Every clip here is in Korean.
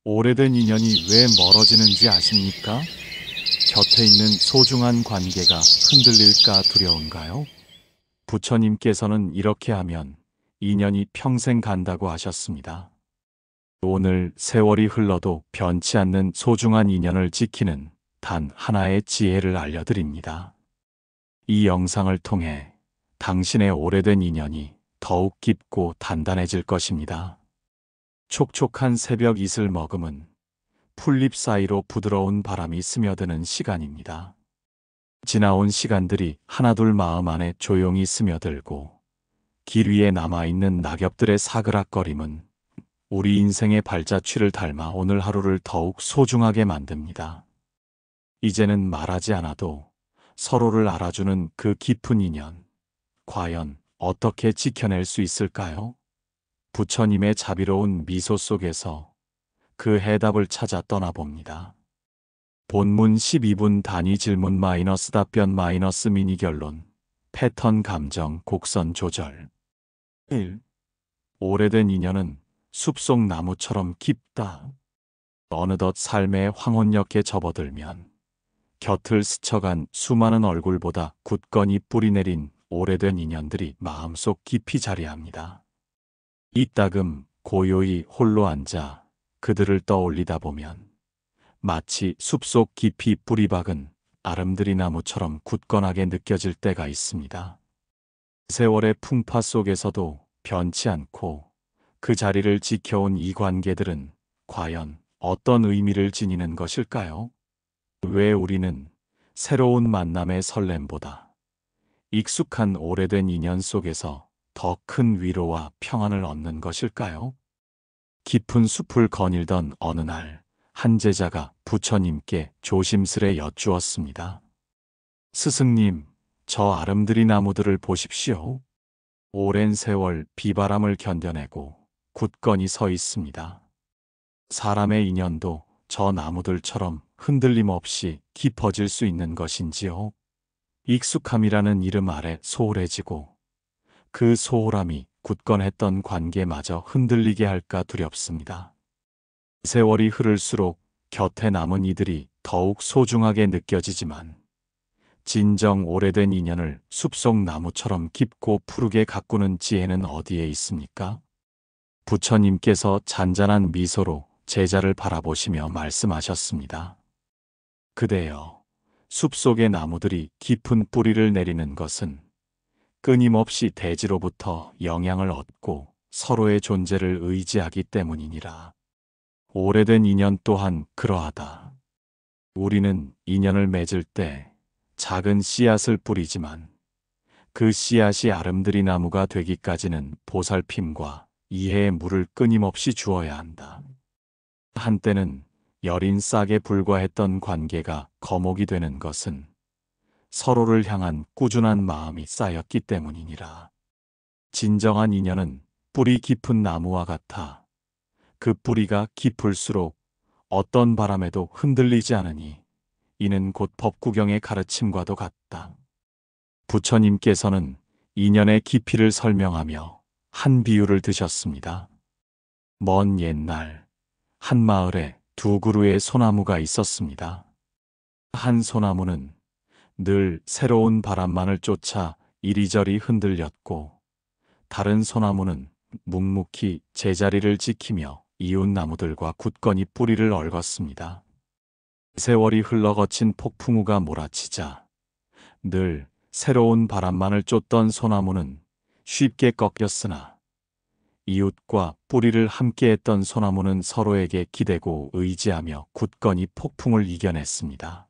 오래된 인연이 왜 멀어지는지 아십니까? 곁에 있는 소중한 관계가 흔들릴까 두려운가요? 부처님께서는 이렇게 하면 인연이 평생 간다고 하셨습니다. 오늘 세월이 흘러도 변치 않는 소중한 인연을 지키는 단 하나의 지혜를 알려드립니다. 이 영상을 통해 당신의 오래된 인연이 더욱 깊고 단단해질 것입니다. 촉촉한 새벽 이슬 머금은 풀잎 사이로 부드러운 바람이 스며드는 시간입니다. 지나온 시간들이 하나둘 마음 안에 조용히 스며들고 길 위에 남아있는 낙엽들의 사그락거림은 우리 인생의 발자취를 닮아 오늘 하루를 더욱 소중하게 만듭니다. 이제는 말하지 않아도 서로를 알아주는 그 깊은 인연, 과연 어떻게 지켜낼 수 있을까요? 부처님의 자비로운 미소 속에서 그 해답을 찾아 떠나봅니다. 본문 12분 단위 질문 답변 미니 결론 패턴 감정 곡선 조절 1. 오래된 인연은 숲속 나무처럼 깊다. 어느덧 삶의 황혼역에 접어들면 곁을 스쳐간 수많은 얼굴보다 굳건히 뿌리내린 오래된 인연들이 마음속 깊이 자리합니다. 이따금 고요히 홀로 앉아 그들을 떠올리다 보면 마치 숲속 깊이 뿌리 박은 아름드리 나무처럼 굳건하게 느껴질 때가 있습니다. 세월의 풍파 속에서도 변치 않고 그 자리를 지켜온 이 관계들은 과연 어떤 의미를 지니는 것일까요? 왜 우리는 새로운 만남의 설렘보다 익숙한 오래된 인연 속에서 더 큰 위로와 평안을 얻는 것일까요? 깊은 숲을 거닐던 어느 날, 한 제자가 부처님께 조심스레 여쭈었습니다. 스승님, 저 아름드리 나무들을 보십시오. 오랜 세월 비바람을 견뎌내고 굳건히 서 있습니다. 사람의 인연도 저 나무들처럼 흔들림 없이 깊어질 수 있는 것인지요? 익숙함이라는 이름 아래 소홀해지고 그 소홀함이 굳건했던 관계마저 흔들리게 할까 두렵습니다. 세월이 흐를수록 곁에 남은 이들이 더욱 소중하게 느껴지지만 진정 오래된 인연을 숲속 나무처럼 깊고 푸르게 가꾸는 지혜는 어디에 있습니까? 부처님께서 잔잔한 미소로 제자를 바라보시며 말씀하셨습니다. 그대여, 숲속의 나무들이 깊은 뿌리를 내리는 것은 끊임없이 대지로부터 영향을 얻고 서로의 존재를 의지하기 때문이니라. 오래된 인연 또한 그러하다. 우리는 인연을 맺을 때 작은 씨앗을 뿌리지만 그 씨앗이 아름드리 나무가 되기까지는 보살핌과 이해의 물을 끊임없이 주어야 한다. 한때는 여린 싹에 불과했던 관계가 거목이 되는 것은 서로를 향한 꾸준한 마음이 쌓였기 때문이니라. 진정한 인연은 뿌리 깊은 나무와 같아 그 뿌리가 깊을수록 어떤 바람에도 흔들리지 않으니 이는 곧 법구경의 가르침과도 같다. 부처님께서는 인연의 깊이를 설명하며 한 비유를 드셨습니다. 먼 옛날 한 마을에 두 그루의 소나무가 있었습니다. 한 소나무는 늘 새로운 바람만을 쫓아 이리저리 흔들렸고 다른 소나무는 묵묵히 제자리를 지키며 이웃 나무들과 굳건히 뿌리를 얽었습니다. 세월이 흘러 거친 폭풍우가 몰아치자 늘 새로운 바람만을 쫓던 소나무는 쉽게 꺾였으나 이웃과 뿌리를 함께했던 소나무는 서로에게 기대고 의지하며 굳건히 폭풍을 이겨냈습니다.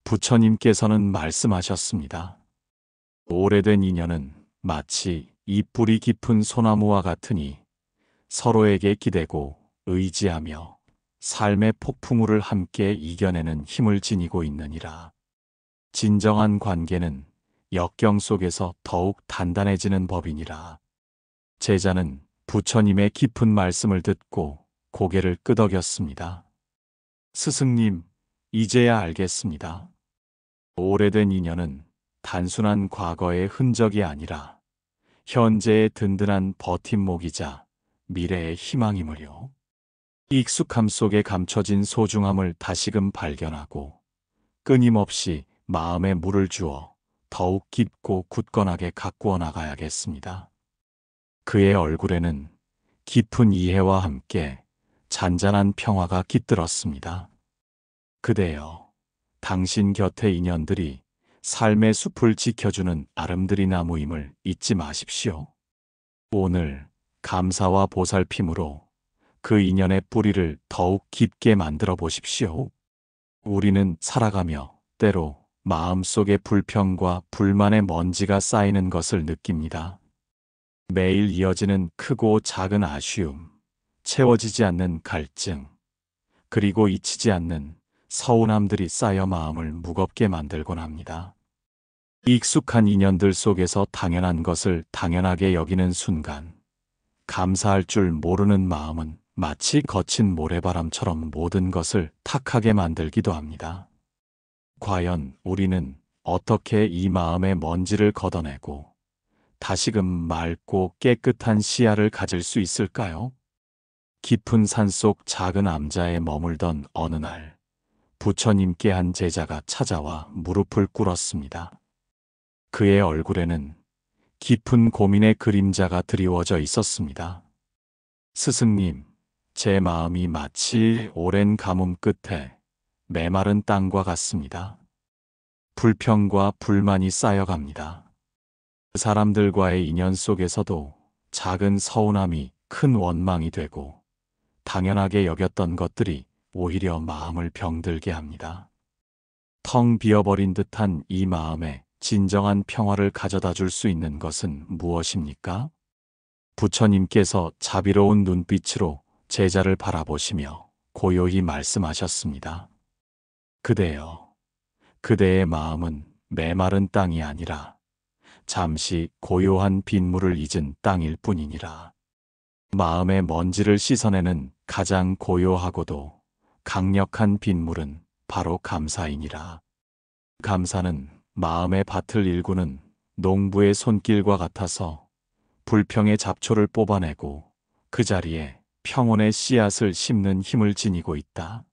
부처님께서는 말씀하셨습니다. 오래된 인연은 마치 이 뿌리 깊은 소나무와 같으니 서로에게 기대고 의지하며 삶의 폭풍우를 함께 이겨내는 힘을 지니고 있느니라. 진정한 관계는 역경 속에서 더욱 단단해지는 법이니라. 제자는 부처님의 깊은 말씀을 듣고 고개를 끄덕였습니다. 스승님, 이제야 알겠습니다. 오래된 인연은 단순한 과거의 흔적이 아니라 현재의 든든한 버팀목이자 미래의 희망이므요. 익숙함 속에 감춰진 소중함을 다시금 발견하고 끊임없이 마음에 물을 주어 더욱 깊고 굳건하게 가꾸어 나가야겠습니다. 그의 얼굴에는 깊은 이해와 함께 잔잔한 평화가 깃들었습니다. 그대여, 당신 곁의 인연들이 삶의 숲을 지켜주는 아름드리 나무임을 잊지 마십시오. 오늘 감사와 보살핌으로 그 인연의 뿌리를 더욱 깊게 만들어 보십시오. 우리는 살아가며 때로 마음속에 불평과 불만의 먼지가 쌓이는 것을 느낍니다. 매일 이어지는 크고 작은 아쉬움, 채워지지 않는 갈증, 그리고 잊히지 않는 서운함들이 쌓여 마음을 무겁게 만들곤 합니다. 익숙한 인연들 속에서 당연한 것을 당연하게 여기는 순간, 감사할 줄 모르는 마음은 마치 거친 모래바람처럼 모든 것을 탁하게 만들기도 합니다. 과연 우리는 어떻게 이 마음의 먼지를 걷어내고 다시금 맑고 깨끗한 시야를 가질 수 있을까요? 깊은 산속 작은 암자에 머물던 어느 날, 부처님께 한 제자가 찾아와 무릎을 꿇었습니다. 그의 얼굴에는 깊은 고민의 그림자가 드리워져 있었습니다. 스승님, 제 마음이 마치 오랜 가뭄 끝에 메마른 땅과 같습니다. 불평과 불만이 쌓여갑니다. 사람들과의 인연 속에서도 작은 서운함이 큰 원망이 되고 당연하게 여겼던 것들이 오히려 마음을 병들게 합니다. 텅 비어버린 듯한 이 마음에 진정한 평화를 가져다 줄 수 있는 것은 무엇입니까? 부처님께서 자비로운 눈빛으로 제자를 바라보시며 고요히 말씀하셨습니다. 그대여, 그대의 마음은 메마른 땅이 아니라 잠시 고요한 빗물을 잊은 땅일 뿐이니라. 마음의 먼지를 씻어내는 가장 고요하고도 강력한 빗물은 바로 감사이니라. 감사는 마음의 밭을 일구는 농부의 손길과 같아서 불평의 잡초를 뽑아내고 그 자리에 평온의 씨앗을 심는 힘을 지니고 있다.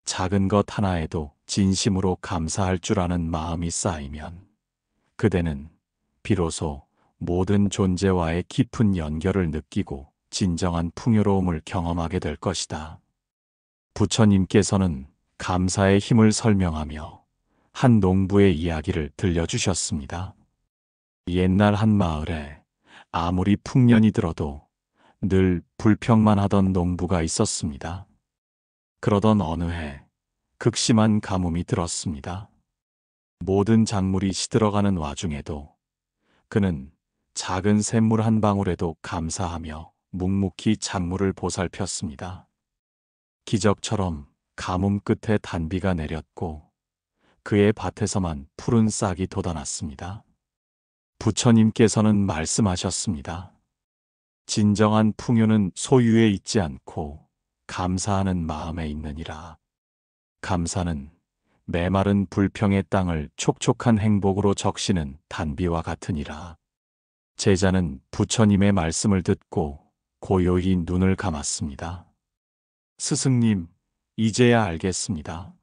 작은 것 하나에도 진심으로 감사할 줄 아는 마음이 쌓이면 그대는 비로소 모든 존재와의 깊은 연결을 느끼고 진정한 풍요로움을 경험하게 될 것이다. 부처님께서는 감사의 힘을 설명하며 한 농부의 이야기를 들려주셨습니다. 옛날 한 마을에 아무리 풍년이 들어도 늘 불평만 하던 농부가 있었습니다. 그러던 어느 해 극심한 가뭄이 들었습니다. 모든 작물이 시들어가는 와중에도 그는 작은 샘물 한 방울에도 감사하며 묵묵히 작물을 보살폈습니다. 기적처럼 가뭄 끝에 단비가 내렸고 그의 밭에서만 푸른 싹이 돋아났습니다. 부처님께서는 말씀하셨습니다. 진정한 풍요는 소유에 있지 않고 감사하는 마음에 있느니라. 감사는 메마른 불평의 땅을 촉촉한 행복으로 적시는 단비와 같으니라. 제자는 부처님의 말씀을 듣고 고요히 눈을 감았습니다. 스승님, 이제야 알겠습니다.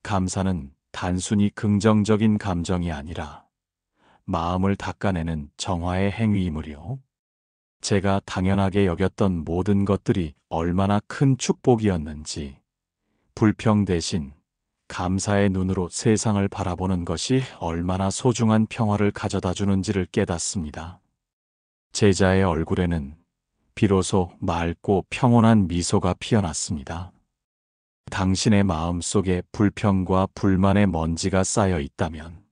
감사는 단순히 긍정적인 감정이 아니라 마음을 닦아내는 정화의 행위이므려. 제가 당연하게 여겼던 모든 것들이 얼마나 큰 축복이었는지, 불평 대신 감사의 눈으로 세상을 바라보는 것이 얼마나 소중한 평화를 가져다 주는지를 깨닫습니다. 제자의 얼굴에는 비로소 맑고 평온한 미소가 피어났습니다. 당신의 마음 속에 불평과 불만의 먼지가 쌓여 있다면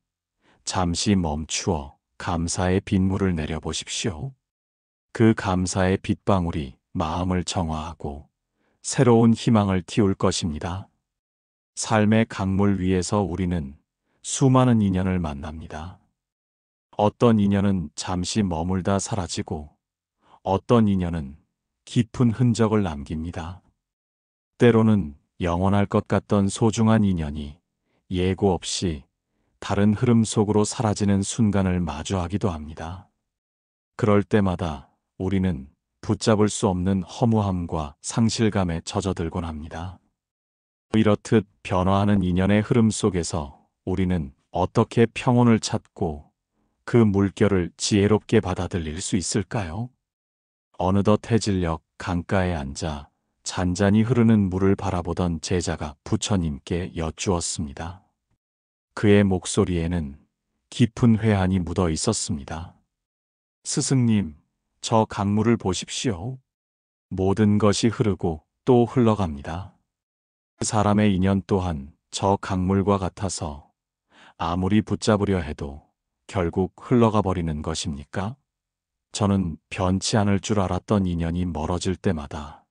잠시 멈추어 감사의 빗물을 내려보십시오. 그 감사의 빗방울이 마음을 정화하고 새로운 희망을 틔울 것입니다. 삶의 강물 위에서 우리는 수많은 인연을 만납니다. 어떤 인연은 잠시 머물다 사라지고 어떤 인연은 깊은 흔적을 남깁니다. 때로는 영원할 것 같던 소중한 인연이 예고 없이 다른 흐름 속으로 사라지는 순간을 마주하기도 합니다. 그럴 때마다 우리는 붙잡을 수 없는 허무함과 상실감에 젖어들곤 합니다. 이렇듯 변화하는 인연의 흐름 속에서 우리는 어떻게 평온을 찾고 그 물결을 지혜롭게 받아들일 수 있을까요? 어느덧 해질녘 강가에 앉아 잔잔히 흐르는 물을 바라보던 제자가 부처님께 여쭈었습니다. 그의 목소리에는 깊은 회한이 묻어 있었습니다. 스승님, 저 강물을 보십시오. 모든 것이 흐르고 또 흘러갑니다. 그 사람의 인연 또한 저 강물과 같아서 아무리 붙잡으려 해도 결국 흘러가 버리는 것입니까? 저는 변치 않을 줄 알았던 인연이 멀어질 때마다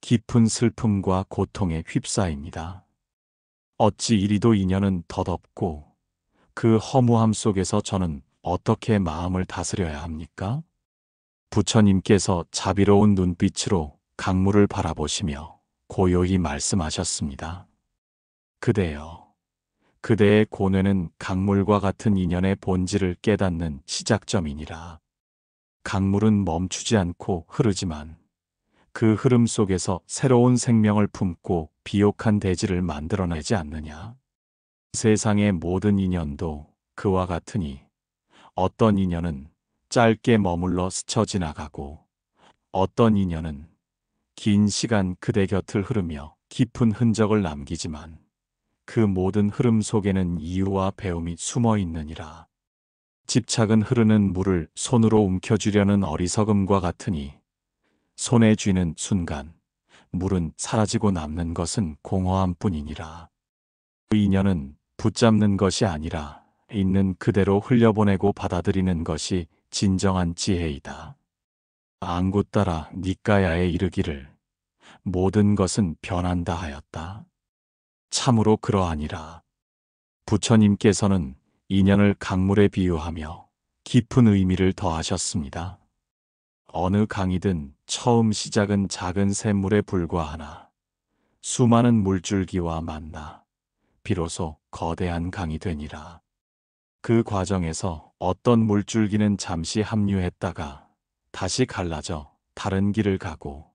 깊은 슬픔과 고통에 휩싸입니다. 어찌 이리도 인연은 덧없고 그 허무함 속에서 저는 어떻게 마음을 다스려야 합니까? 부처님께서 자비로운 눈빛으로 강물을 바라보시며 고요히 말씀하셨습니다. 그대여, 그대의 고뇌는 강물과 같은 인연의 본질을 깨닫는 시작점이니라. 강물은 멈추지 않고 흐르지만 그 흐름 속에서 새로운 생명을 품고 비옥한 대지를 만들어내지 않느냐. 세상의 모든 인연도 그와 같으니 어떤 인연은 짧게 머물러 스쳐 지나가고 어떤 인연은 긴 시간 그대 곁을 흐르며 깊은 흔적을 남기지만 그 모든 흐름 속에는 이유와 배움이 숨어 있느니라. 집착은 흐르는 물을 손으로 움켜쥐려는 어리석음과 같으니 손에 쥐는 순간 물은 사라지고 남는 것은 공허함 뿐이니라. 그 인연은 붙잡는 것이 아니라 있는 그대로 흘려보내고 받아들이는 것이 진정한 지혜이다. 안구 따라 니까야에 이르기를 모든 것은 변한다 하였다. 참으로 그러하니라. 부처님께서는 인연을 강물에 비유하며 깊은 의미를 더하셨습니다. 어느 강이든 처음 시작은 작은 샘물에 불과하나 수많은 물줄기와 만나 비로소 거대한 강이 되니라. 그 과정에서 어떤 물줄기는 잠시 합류했다가 다시 갈라져 다른 길을 가고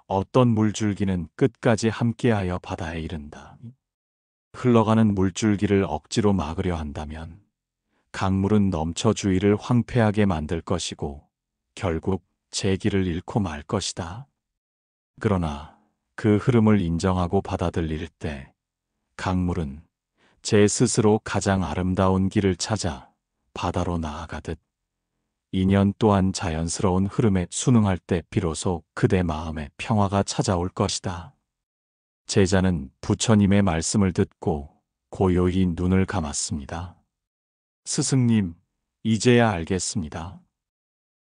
어떤 물줄기는 끝까지 함께하여 바다에 이른다. 흘러가는 물줄기를 억지로 막으려 한다면 강물은 넘쳐 주위를 황폐하게 만들 것이고 결국 제 길을 잃고 말 것이다. 그러나 그 흐름을 인정하고 받아들일 때 강물은 제 스스로 가장 아름다운 길을 찾아 바다로 나아가듯 인연 또한 자연스러운 흐름에 순응할 때 비로소 그대 마음에 평화가 찾아올 것이다. 제자는 부처님의 말씀을 듣고 고요히 눈을 감았습니다. 스승님, 이제야 알겠습니다.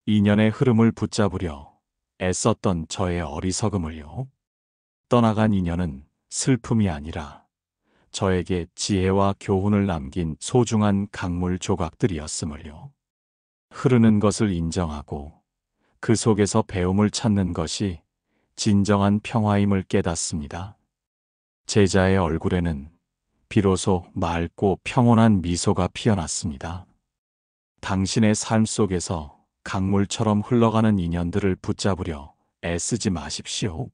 인연의 흐름을 붙잡으려 애썼던 저의 어리석음을요. 떠나간 인연은 슬픔이 아니라 저에게 지혜와 교훈을 남긴 소중한 강물 조각들이었음을요. 흐르는 것을 인정하고 그 속에서 배움을 찾는 것이 진정한 평화임을 깨닫습니다. 제자의 얼굴에는 비로소 맑고 평온한 미소가 피어났습니다. 당신의 삶 속에서 강물처럼 흘러가는 인연들을 붙잡으려 애쓰지 마십시오.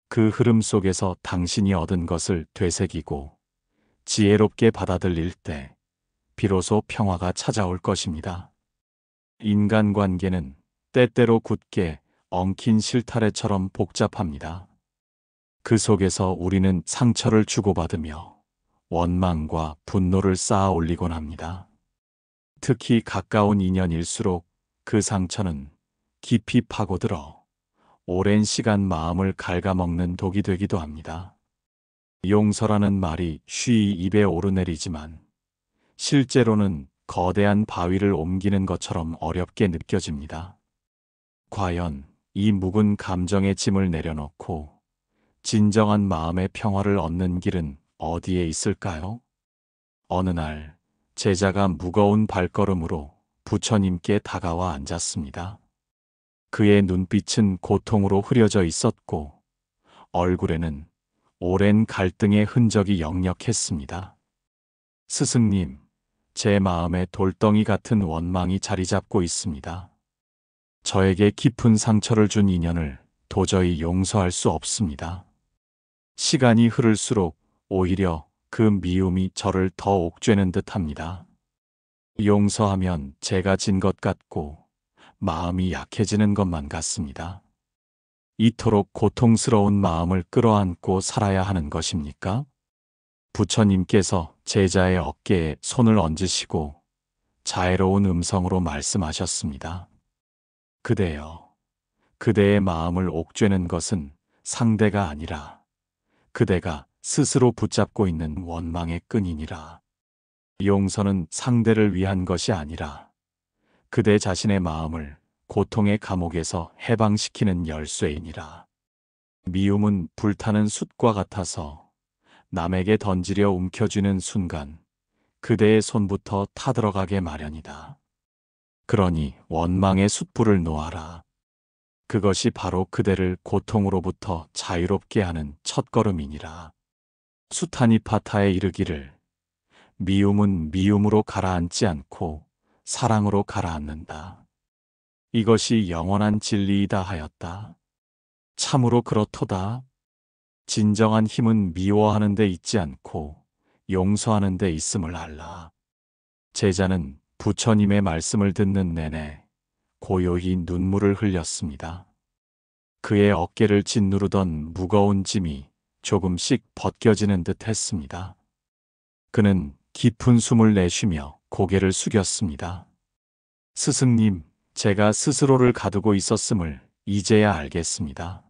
그 흐름 속에서 당신이 얻은 것을 되새기고 지혜롭게 받아들일 때 비로소 평화가 찾아올 것입니다. 인간관계는 때때로 굳게 엉킨 실타래처럼 복잡합니다. 그 속에서 우리는 상처를 주고받으며 원망과 분노를 쌓아 올리곤 합니다. 특히 가까운 인연일수록 그 상처는 깊이 파고들어 오랜 시간 마음을 갉아먹는 독이 되기도 합니다. 용서라는 말이 쉬이 입에 오르내리지만 실제로는 거대한 바위를 옮기는 것처럼 어렵게 느껴집니다. 과연 이 묵은 감정의 짐을 내려놓고 진정한 마음의 평화를 얻는 길은 어디에 있을까요? 어느 날 제자가 무거운 발걸음으로 부처님께 다가와 앉았습니다. 그의 눈빛은 고통으로 흐려져 있었고 얼굴에는 오랜 갈등의 흔적이 역력했습니다. 스승님, 제 마음에 돌덩이 같은 원망이 자리 잡고 있습니다. 저에게 깊은 상처를 준 인연을 도저히 용서할 수 없습니다. 시간이 흐를수록 오히려 그 미움이 저를 더 옥죄는 듯합니다. 용서하면 제가 진 것 같고 마음이 약해지는 것만 같습니다. 이토록 고통스러운 마음을 끌어안고 살아야 하는 것입니까? 부처님께서 제자의 어깨에 손을 얹으시고 자애로운 음성으로 말씀하셨습니다. 그대여, 그대의 마음을 옥죄는 것은 상대가 아니라 그대가 스스로 붙잡고 있는 원망의 끈이니라. 용서는 상대를 위한 것이 아니라 그대 자신의 마음을 고통의 감옥에서 해방시키는 열쇠이니라. 미움은 불타는 숯과 같아서 남에게 던지려 움켜쥐는 순간 그대의 손부터 타들어가게 마련이다. 그러니 원망의 숯불을 놓아라. 그것이 바로 그대를 고통으로부터 자유롭게 하는 첫걸음이니라. 수타니파타에 이르기를 미움은 미움으로 가라앉지 않고 사랑으로 가라앉는다. 이것이 영원한 진리이다 하였다. 참으로 그렇도다. 진정한 힘은 미워하는 데 있지 않고 용서하는 데 있음을 알라. 제자는 부처님의 말씀을 듣는 내내 고요히 눈물을 흘렸습니다. 그의 어깨를 짓누르던 무거운 짐이 조금씩 벗겨지는 듯 했습니다. 그는 깊은 숨을 내쉬며 고개를 숙였습니다. 스승님, 제가 스스로를 가두고 있었음을 이제야 알겠습니다.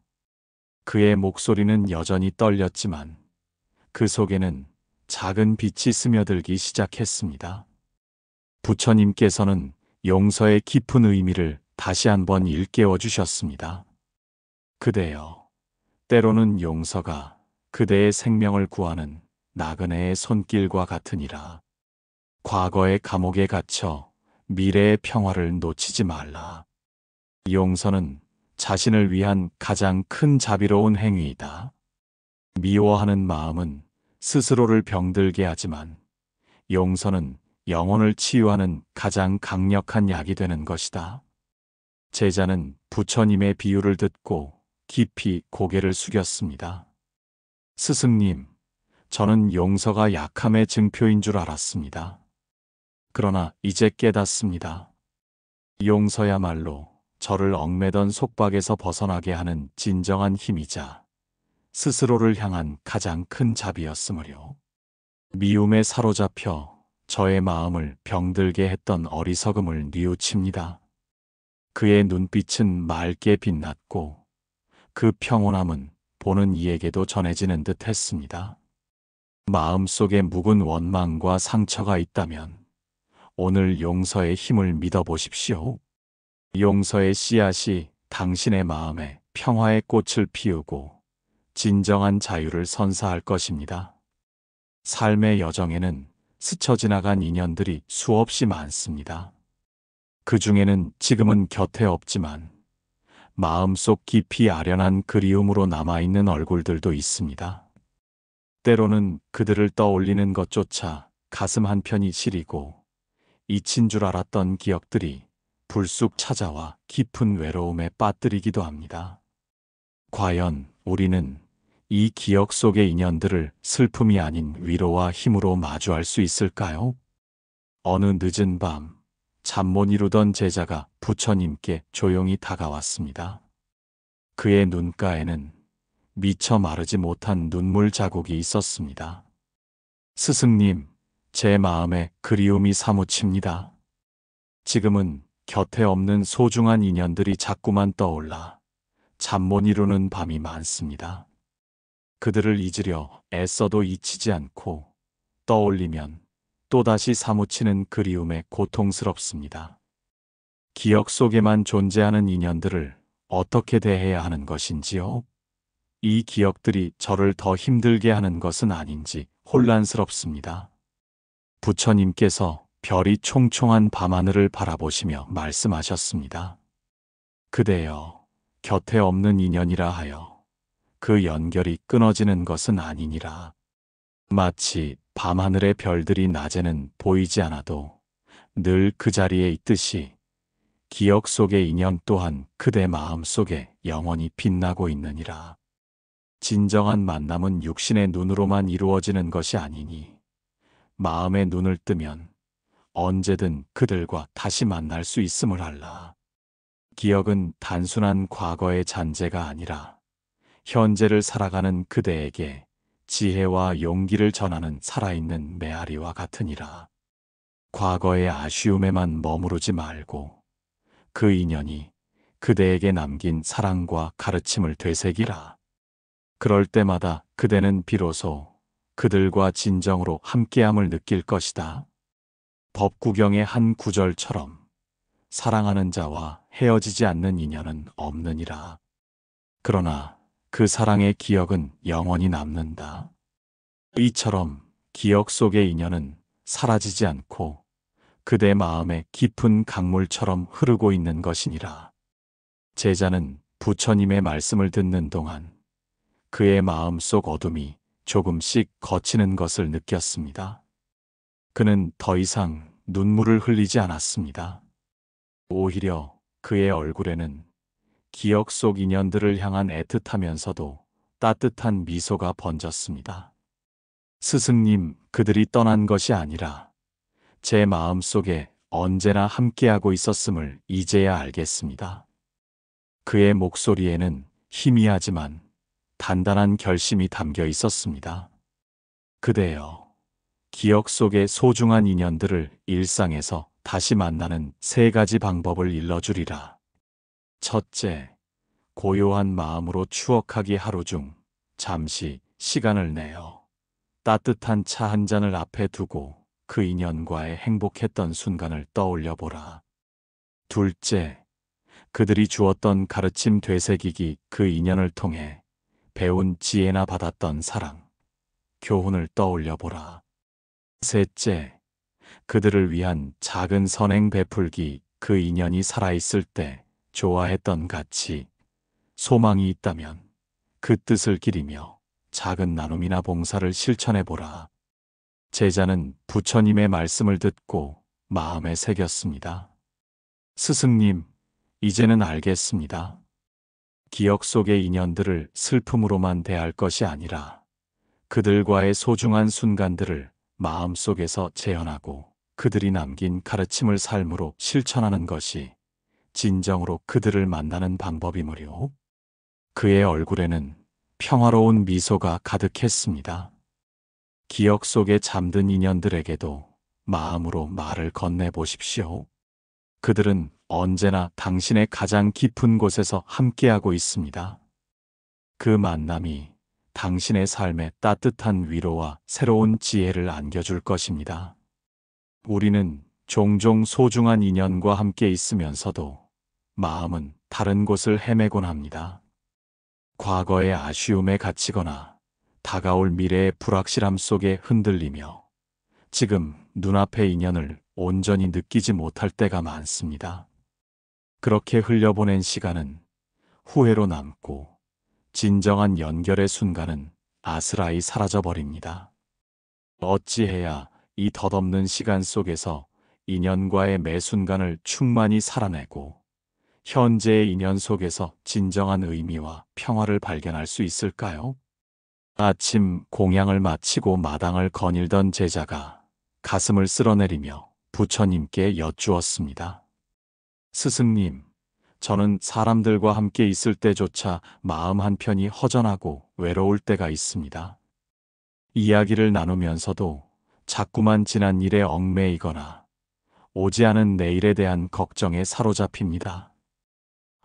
그의 목소리는 여전히 떨렸지만 그 속에는 작은 빛이 스며들기 시작했습니다. 부처님께서는 용서의 깊은 의미를 다시 한번 일깨워 주셨습니다. 그대여, 때로는 용서가 그대의 생명을 구하는 나그네의 손길과 같으니라. 과거의 감옥에 갇혀 미래의 평화를 놓치지 말라. 용서는 자신을 위한 가장 큰 자비로운 행위이다. 미워하는 마음은 스스로를 병들게 하지만 용서는 영혼을 치유하는 가장 강력한 약이 되는 것이다. 제자는 부처님의 비유를 듣고 깊이 고개를 숙였습니다. 스승님, 저는 용서가 약함의 증표인 줄 알았습니다. 그러나 이제 깨닫습니다. 용서야말로 저를 얽매던 속박에서 벗어나게 하는 진정한 힘이자 스스로를 향한 가장 큰 자비였으므요. 미움에 사로잡혀 저의 마음을 병들게 했던 어리석음을 뉘우칩니다. 그의 눈빛은 맑게 빛났고 그 평온함은 보는 이에게도 전해지는 듯 했습니다. 마음속에 묵은 원망과 상처가 있다면 오늘 용서의 힘을 믿어보십시오. 용서의 씨앗이 당신의 마음에 평화의 꽃을 피우고 진정한 자유를 선사할 것입니다. 삶의 여정에는 스쳐 지나간 인연들이 수없이 많습니다. 그 중에는 지금은 곁에 없지만 마음속 깊이 아련한 그리움으로 남아있는 얼굴들도 있습니다. 때로는 그들을 떠올리는 것조차 가슴 한편이 시리고 잊힌 줄 알았던 기억들이 불쑥 찾아와 깊은 외로움에 빠뜨리기도 합니다. 과연 우리는 이 기억 속의 인연들을 슬픔이 아닌 위로와 힘으로 마주할 수 있을까요? 어느 늦은 밤, 잠 못 이루던 제자가 부처님께 조용히 다가왔습니다. 그의 눈가에는 미처 마르지 못한 눈물 자국이 있었습니다. 스승님, 제 마음에 그리움이 사무칩니다. 지금은 곁에 없는 소중한 인연들이 자꾸만 떠올라 잠 못 이루는 밤이 많습니다. 그들을 잊으려 애써도 잊히지 않고 떠올리면 또다시 사무치는 그리움에 고통스럽습니다. 기억 속에만 존재하는 인연들을 어떻게 대해야 하는 것인지요? 이 기억들이 저를 더 힘들게 하는 것은 아닌지 혼란스럽습니다. 부처님께서 별이 총총한 밤하늘을 바라보시며 말씀하셨습니다. 그대여, 곁에 없는 인연이라 하여 그 연결이 끊어지는 것은 아니니라. 마치 밤하늘의 별들이 낮에는 보이지 않아도 늘 그 자리에 있듯이 기억 속의 인연 또한 그대 마음 속에 영원히 빛나고 있느니라. 진정한 만남은 육신의 눈으로만 이루어지는 것이 아니니 마음의 눈을 뜨면 언제든 그들과 다시 만날 수 있음을 알라. 기억은 단순한 과거의 잔재가 아니라 현재를 살아가는 그대에게 지혜와 용기를 전하는 살아있는 메아리와 같으니라. 과거의 아쉬움에만 머무르지 말고 그 인연이 그대에게 남긴 사랑과 가르침을 되새기라. 그럴 때마다 그대는 비로소 그들과 진정으로 함께함을 느낄 것이다. 법구경의 한 구절처럼 사랑하는 자와 헤어지지 않는 인연은 없느니라. 그러나 그 사랑의 기억은 영원히 남는다. 이처럼 기억 속의 인연은 사라지지 않고 그대 마음의 깊은 강물처럼 흐르고 있는 것이니라. 제자는 부처님의 말씀을 듣는 동안 그의 마음속 어둠이 조금씩 걷히는 것을 느꼈습니다. 그는 더 이상 눈물을 흘리지 않았습니다. 오히려 그의 얼굴에는 기억 속 인연들을 향한 애틋하면서도 따뜻한 미소가 번졌습니다. 스승님, 그들이 떠난 것이 아니라 제 마음 속에 언제나 함께하고 있었음을 이제야 알겠습니다. 그의 목소리에는 희미하지만 단단한 결심이 담겨 있었습니다. 그대여, 기억 속의 소중한 인연들을 일상에서 다시 만나는 3가지 방법을 일러주리라. 첫째, 고요한 마음으로 추억하기. 하루 중 잠시 시간을 내어 따뜻한 차 한 잔을 앞에 두고 그 인연과의 행복했던 순간을 떠올려 보라. 둘째, 그들이 주었던 가르침 되새기기. 그 인연을 통해 배운 지혜나 받았던 사랑, 교훈을 떠올려 보라. 셋째, 그들을 위한 작은 선행 베풀기. 그 인연이 살아있을 때 좋아했던 가치, 소망이 있다면 그 뜻을 기리며 작은 나눔이나 봉사를 실천해 보라. 제자는 부처님의 말씀을 듣고 마음에 새겼습니다. 스승님, 이제는 알겠습니다. 기억 속의 인연들을 슬픔으로만 대할 것이 아니라 그들과의 소중한 순간들을 마음속에서 재현하고 그들이 남긴 가르침을 삶으로 실천하는 것이 진정으로 그들을 만나는 방법이므요. 그의 얼굴에는 평화로운 미소가 가득했습니다. 기억 속에 잠든 인연들에게도 마음으로 말을 건네보십시오. 그들은 언제나 당신의 가장 깊은 곳에서 함께하고 있습니다. 그 만남이 당신의 삶에 따뜻한 위로와 새로운 지혜를 안겨줄 것입니다. 우리는 종종 소중한 인연과 함께 있으면서도 마음은 다른 곳을 헤매곤 합니다. 과거의 아쉬움에 갇히거나 다가올 미래의 불확실함 속에 흔들리며 지금 눈앞의 인연을 온전히 느끼지 못할 때가 많습니다. 그렇게 흘려보낸 시간은 후회로 남고 진정한 연결의 순간은 아스라이 사라져버립니다. 어찌해야 이 덧없는 시간 속에서 인연과의 매 순간을 충만히 살아내고 현재의 인연 속에서 진정한 의미와 평화를 발견할 수 있을까요? 아침 공양을 마치고 마당을 거닐던 제자가 가슴을 쓸어내리며 부처님께 여쭈었습니다. 스승님, 저는 사람들과 함께 있을 때조차 마음 한편이 허전하고 외로울 때가 있습니다. 이야기를 나누면서도 자꾸만 지난 일에 얽매이거나 오지 않은 내일에 대한 걱정에 사로잡힙니다.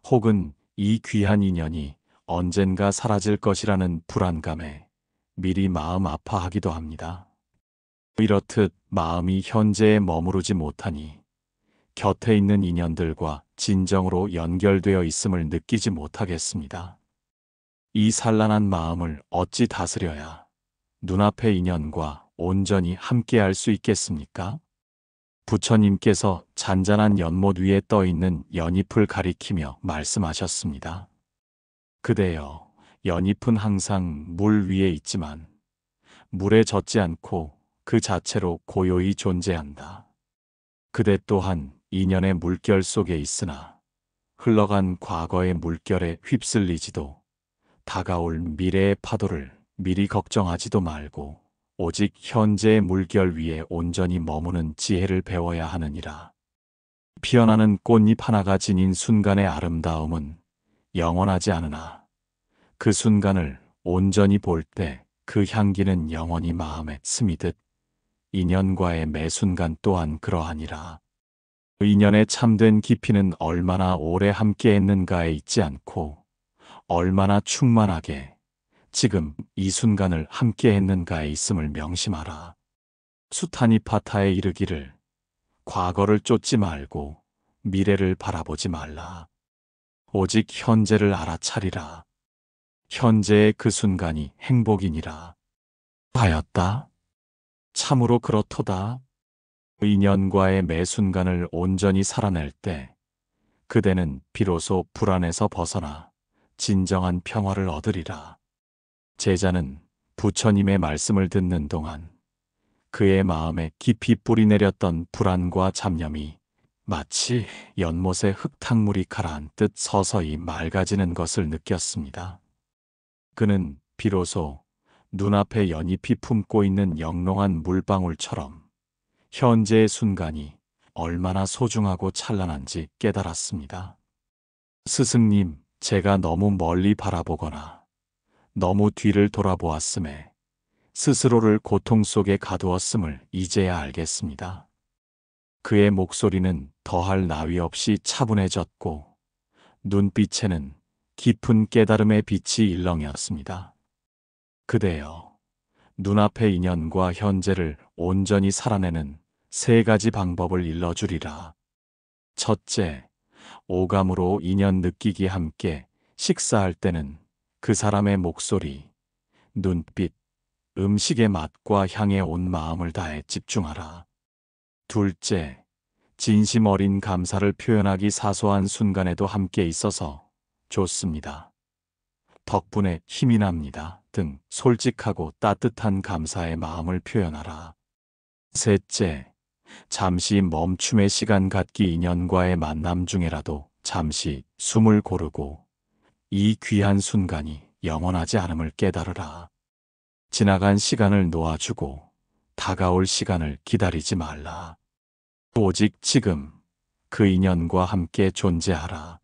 혹은 이 귀한 인연이 언젠가 사라질 것이라는 불안감에 미리 마음 아파하기도 합니다. 이렇듯 마음이 현재에 머무르지 못하니 곁에 있는 인연들과 진정으로 연결되어 있음을 느끼지 못하겠습니다. 이 산란한 마음을 어찌 다스려야 눈앞의 인연과 온전히 함께할 수 있겠습니까? 부처님께서 잔잔한 연못 위에 떠 있는 연잎을 가리키며 말씀하셨습니다. 그대여, 연잎은 항상 물 위에 있지만 물에 젖지 않고 그 자체로 고요히 존재한다. 그대 또한 인연의 물결 속에 있으나 흘러간 과거의 물결에 휩쓸리지도 다가올 미래의 파도를 미리 걱정하지도 말고 오직 현재의 물결 위에 온전히 머무는 지혜를 배워야 하느니라. 피어나는 꽃잎 하나가 지닌 순간의 아름다움은 영원하지 않으나 그 순간을 온전히 볼 때 그 향기는 영원히 마음에 스미듯 인연과의 매 순간 또한 그러하니라. 인연의 참된 깊이는 얼마나 오래 함께 했는가에 있지 않고 얼마나 충만하게 지금 이 순간을 함께 했는가에 있음을 명심하라. 수타니파타에 이르기를 과거를 쫓지 말고 미래를 바라보지 말라. 오직 현재를 알아차리라. 현재의 그 순간이 행복이니라. 하였다. 참으로 그렇도다. 인연과의 매 순간을 온전히 살아낼 때 그대는 비로소 불안에서 벗어나 진정한 평화를 얻으리라. 제자는 부처님의 말씀을 듣는 동안 그의 마음에 깊이 뿌리내렸던 불안과 잡념이 마치 연못의 흙탕물이 가라앉듯 서서히 맑아지는 것을 느꼈습니다. 그는 비로소 눈앞에 연잎이 품고 있는 영롱한 물방울처럼 현재의 순간이 얼마나 소중하고 찬란한지 깨달았습니다. 스승님, 제가 너무 멀리 바라보거나 너무 뒤를 돌아보았음에 스스로를 고통 속에 가두었음을 이제야 알겠습니다. 그의 목소리는 더할 나위 없이 차분해졌고 눈빛에는 깊은 깨달음의 빛이 일렁였습니다. 그대여, 눈앞의 인연과 현재를 온전히 살아내는 세 가지 방법을 일러주리라. 첫째, 오감으로 인연 느끼기. 함께 식사할 때는 그 사람의 목소리, 눈빛, 음식의 맛과 향에 온 마음을 다해 집중하라. 둘째, 진심 어린 감사를 표현하기. 사소한 순간에도 함께 있어서 좋습니다. 덕분에 힘이 납니다. 등 솔직하고 따뜻한 감사의 마음을 표현하라. 셋째, 잠시 멈춤의 시간 갖기. 인연과의 만남 중에라도 잠시 숨을 고르고 이 귀한 순간이 영원하지 않음을 깨달으라. 지나간 시간을 놓아주고 다가올 시간을 기다리지 말라. 오직 지금 그 인연과 함께 존재하라.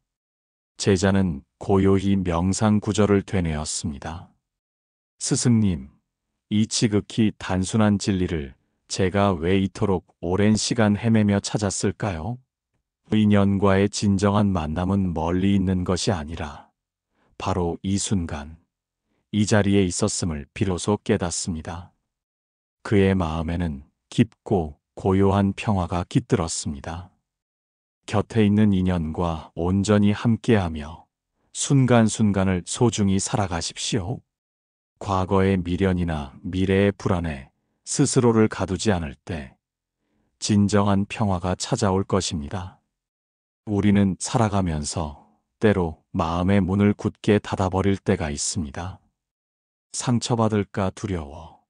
제자는 고요히 명상 구절을 되뇌었습니다. 스승님, 이 지극히 단순한 진리를 제가 왜 이토록 오랜 시간 헤매며 찾았을까요? 인연과의 진정한 만남은 멀리 있는 것이 아니라 바로 이 순간, 이 자리에 있었음을 비로소 깨닫습니다. 그의 마음에는 깊고 고요한 평화가 깃들었습니다. 곁에 있는 인연과 온전히 함께하며 순간순간을 소중히 살아가십시오. 과거의 미련이나 미래의 불안에 스스로를 가두지 않을 때 진정한 평화가 찾아올 것입니다. 우리는 살아가면서 때로 마음의 문을 굳게 닫아버릴 때가 있습니다. 상처받을까 두려워,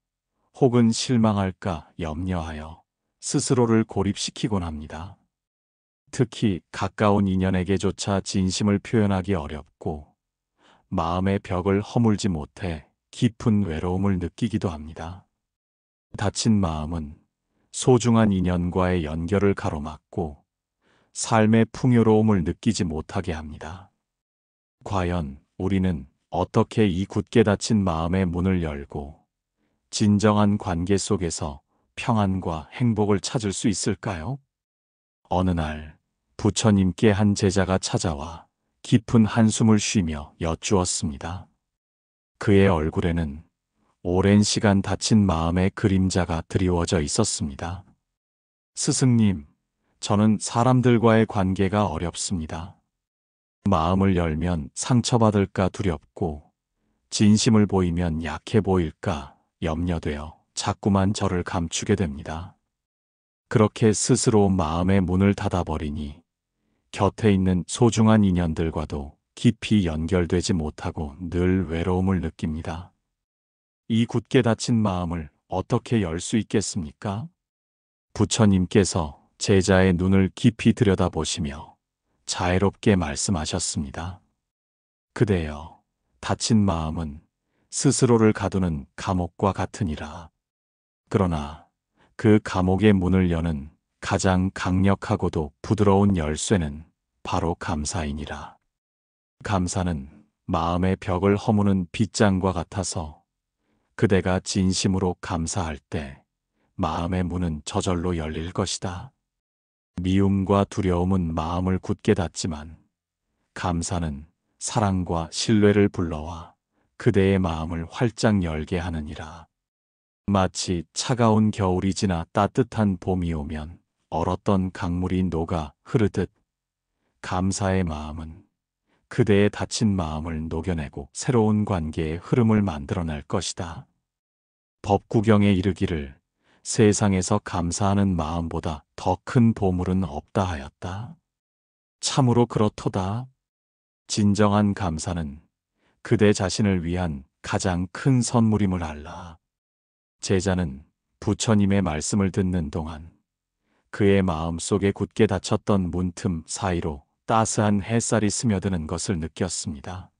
혹은 실망할까 염려하여 스스로를 고립시키곤 합니다. 특히 가까운 인연에게조차 진심을 표현하기 어렵고 마음의 벽을 허물지 못해 깊은 외로움을 느끼기도 합니다. 다친 마음은 소중한 인연과의 연결을 가로막고 삶의 풍요로움을 느끼지 못하게 합니다. 과연 우리는 어떻게 이 굳게 닫힌 마음의 문을 열고 진정한 관계 속에서 평안과 행복을 찾을 수 있을까요? 어느 날 부처님께 한 제자가 찾아와 깊은 한숨을 쉬며 여쭈었습니다. 그의 얼굴에는 오랜 시간 닫힌 마음의 그림자가 드리워져 있었습니다. 스승님, 저는 사람들과의 관계가 어렵습니다. 마음을 열면 상처받을까 두렵고 진심을 보이면 약해 보일까 염려되어 자꾸만 저를 감추게 됩니다. 그렇게 스스로 마음의 문을 닫아버리니 곁에 있는 소중한 인연들과도 깊이 연결되지 못하고 늘 외로움을 느낍니다. 이 굳게 닫힌 마음을 어떻게 열 수 있겠습니까? 부처님께서 제자의 눈을 깊이 들여다보시며 자애롭게 말씀하셨습니다. 그대여, 다친 마음은 스스로를 가두는 감옥과 같으니라. 그러나 그 감옥의 문을 여는 가장 강력하고도 부드러운 열쇠는 바로 감사이니라. 감사는 마음의 벽을 허무는 빗장과 같아서 그대가 진심으로 감사할 때 마음의 문은 저절로 열릴 것이다. 미움과 두려움은 마음을 굳게 닫지만 감사는 사랑과 신뢰를 불러와 그대의 마음을 활짝 열게 하느니라. 마치 차가운 겨울이 지나 따뜻한 봄이 오면 얼었던 강물이 녹아 흐르듯 감사의 마음은 그대의 닫힌 마음을 녹여내고 새로운 관계의 흐름을 만들어낼 것이다. 법구경에 이르기를 세상에서 감사하는 마음보다 더 큰 보물은 없다 하였다. 참으로 그렇도다. 진정한 감사는 그대 자신을 위한 가장 큰 선물임을 알라. 제자는 부처님의 말씀을 듣는 동안 그의 마음 속에 굳게 닫혔던 문틈 사이로 따스한 햇살이 스며드는 것을 느꼈습니다.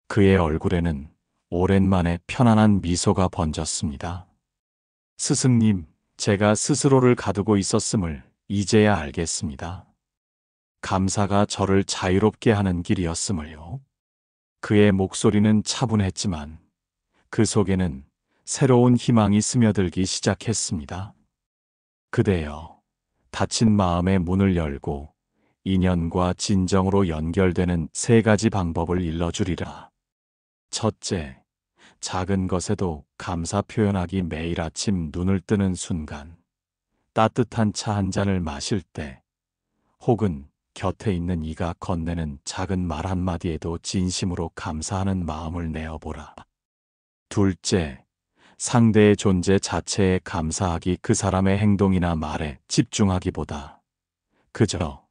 그의 얼굴에는 오랜만에 편안한 미소가 번졌습니다. 스승님, 제가 스스로를 가두고 있었음을 이제야 알겠습니다. 감사가 저를 자유롭게 하는 길이었음을요. 그의 목소리는 차분했지만 그 속에는 새로운 희망이 스며들기 시작했습니다. 그대여, 닫힌 마음의 문을 열고 인연과 진정으로 연결되는 세 가지 방법을 일러주리라. 첫째, 작은 것에도 감사 표현하기. 매일 아침 눈을 뜨는 순간, 따뜻한 차 한 잔을 마실 때, 혹은 곁에 있는 이가 건네는 작은 말 한마디에도 진심으로 감사하는 마음을 내어보라. 둘째, 상대의 존재 자체에 감사하기. 그 사람의 행동이나 말에 집중하기보다 그저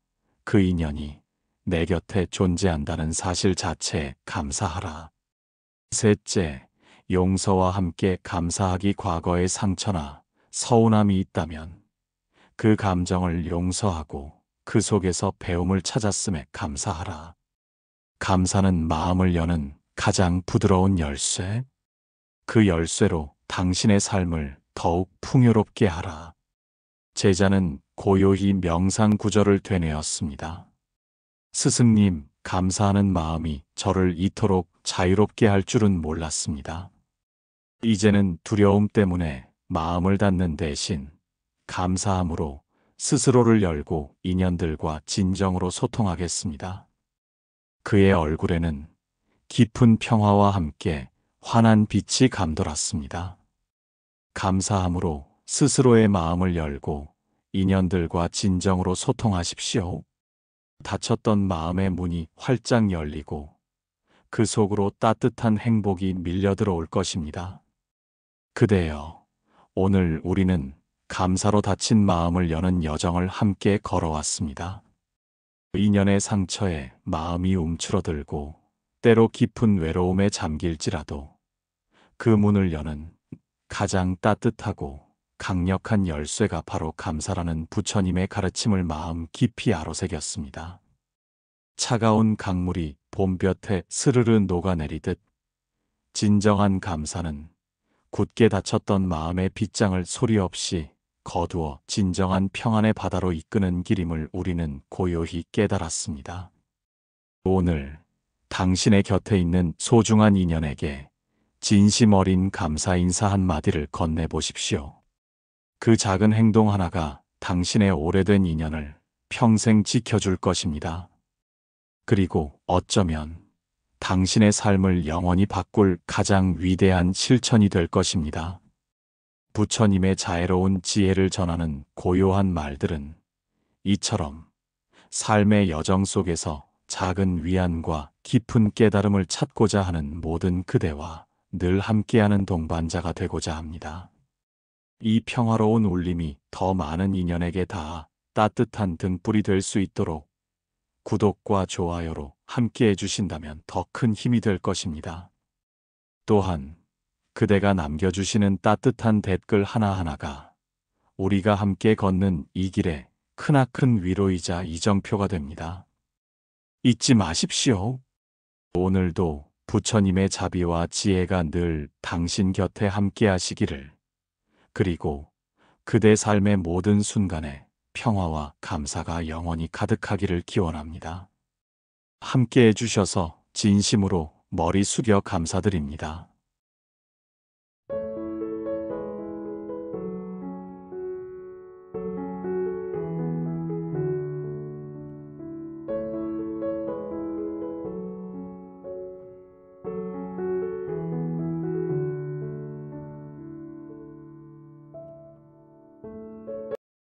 그 인연이 내 곁에 존재한다는 사실 자체에 감사하라. 셋째, 용서와 함께 감사하기. 과거의 상처나 서운함이 있다면 그 감정을 용서하고 그 속에서 배움을 찾았음에 감사하라. 감사는 마음을 여는 가장 부드러운 열쇠. 그 열쇠로 당신의 삶을 더욱 풍요롭게 하라. 제자는 고요히 명상 구절을 되뇌었습니다. 스승님, 감사하는 마음이 저를 이토록 자유롭게 할 줄은 몰랐습니다. 이제는 두려움 때문에 마음을 닫는 대신 감사함으로 스스로를 열고 인연들과 진정으로 소통하겠습니다. 그의 얼굴에는 깊은 평화와 함께 환한 빛이 감돌았습니다. 감사함으로 스스로의 마음을 열고 인연들과 진정으로 소통하십시오. 닫혔던 마음의 문이 활짝 열리고 그 속으로 따뜻한 행복이 밀려들어올 것입니다. 그대여, 오늘 우리는 감사로 닫힌 마음을 여는 여정을 함께 걸어왔습니다. 인연의 상처에 마음이 움츠러들고 때로 깊은 외로움에 잠길지라도 그 문을 여는 가장 따뜻하고 강력한 열쇠가 바로 감사라는 부처님의 가르침을 마음 깊이 아로새겼습니다. 차가운 강물이 봄볕에 스르르 녹아내리듯 진정한 감사는 굳게 닫혔던 마음의 빗장을 소리 없이 거두어 진정한 평안의 바다로 이끄는 길임을 우리는 고요히 깨달았습니다. 오늘 당신의 곁에 있는 소중한 인연에게 진심 어린 감사 인사 한마디를 건네보십시오. 그 작은 행동 하나가 당신의 오래된 인연을 평생 지켜줄 것입니다. 그리고 어쩌면 당신의 삶을 영원히 바꿀 가장 위대한 실천이 될 것입니다. 부처님의 자애로운 지혜를 전하는 고요한 말들은 이처럼 삶의 여정 속에서 작은 위안과 깊은 깨달음을 찾고자 하는 모든 그대와 늘 함께하는 동반자가 되고자 합니다. 이 평화로운 울림이 더 많은 인연에게 닿아 따뜻한 등불이 될 수 있도록 구독과 좋아요로 함께해 주신다면 더 큰 힘이 될 것입니다. 또한 그대가 남겨주시는 따뜻한 댓글 하나하나가 우리가 함께 걷는 이 길에 크나큰 위로이자 이정표가 됩니다. 잊지 마십시오. 오늘도 부처님의 자비와 지혜가 늘 당신 곁에 함께 하시기를. 그리고 그대 삶의 모든 순간에 평화와 감사가 영원히 가득하기를 기원합니다. 함께 해주셔서 진심으로 머리 숙여 감사드립니다.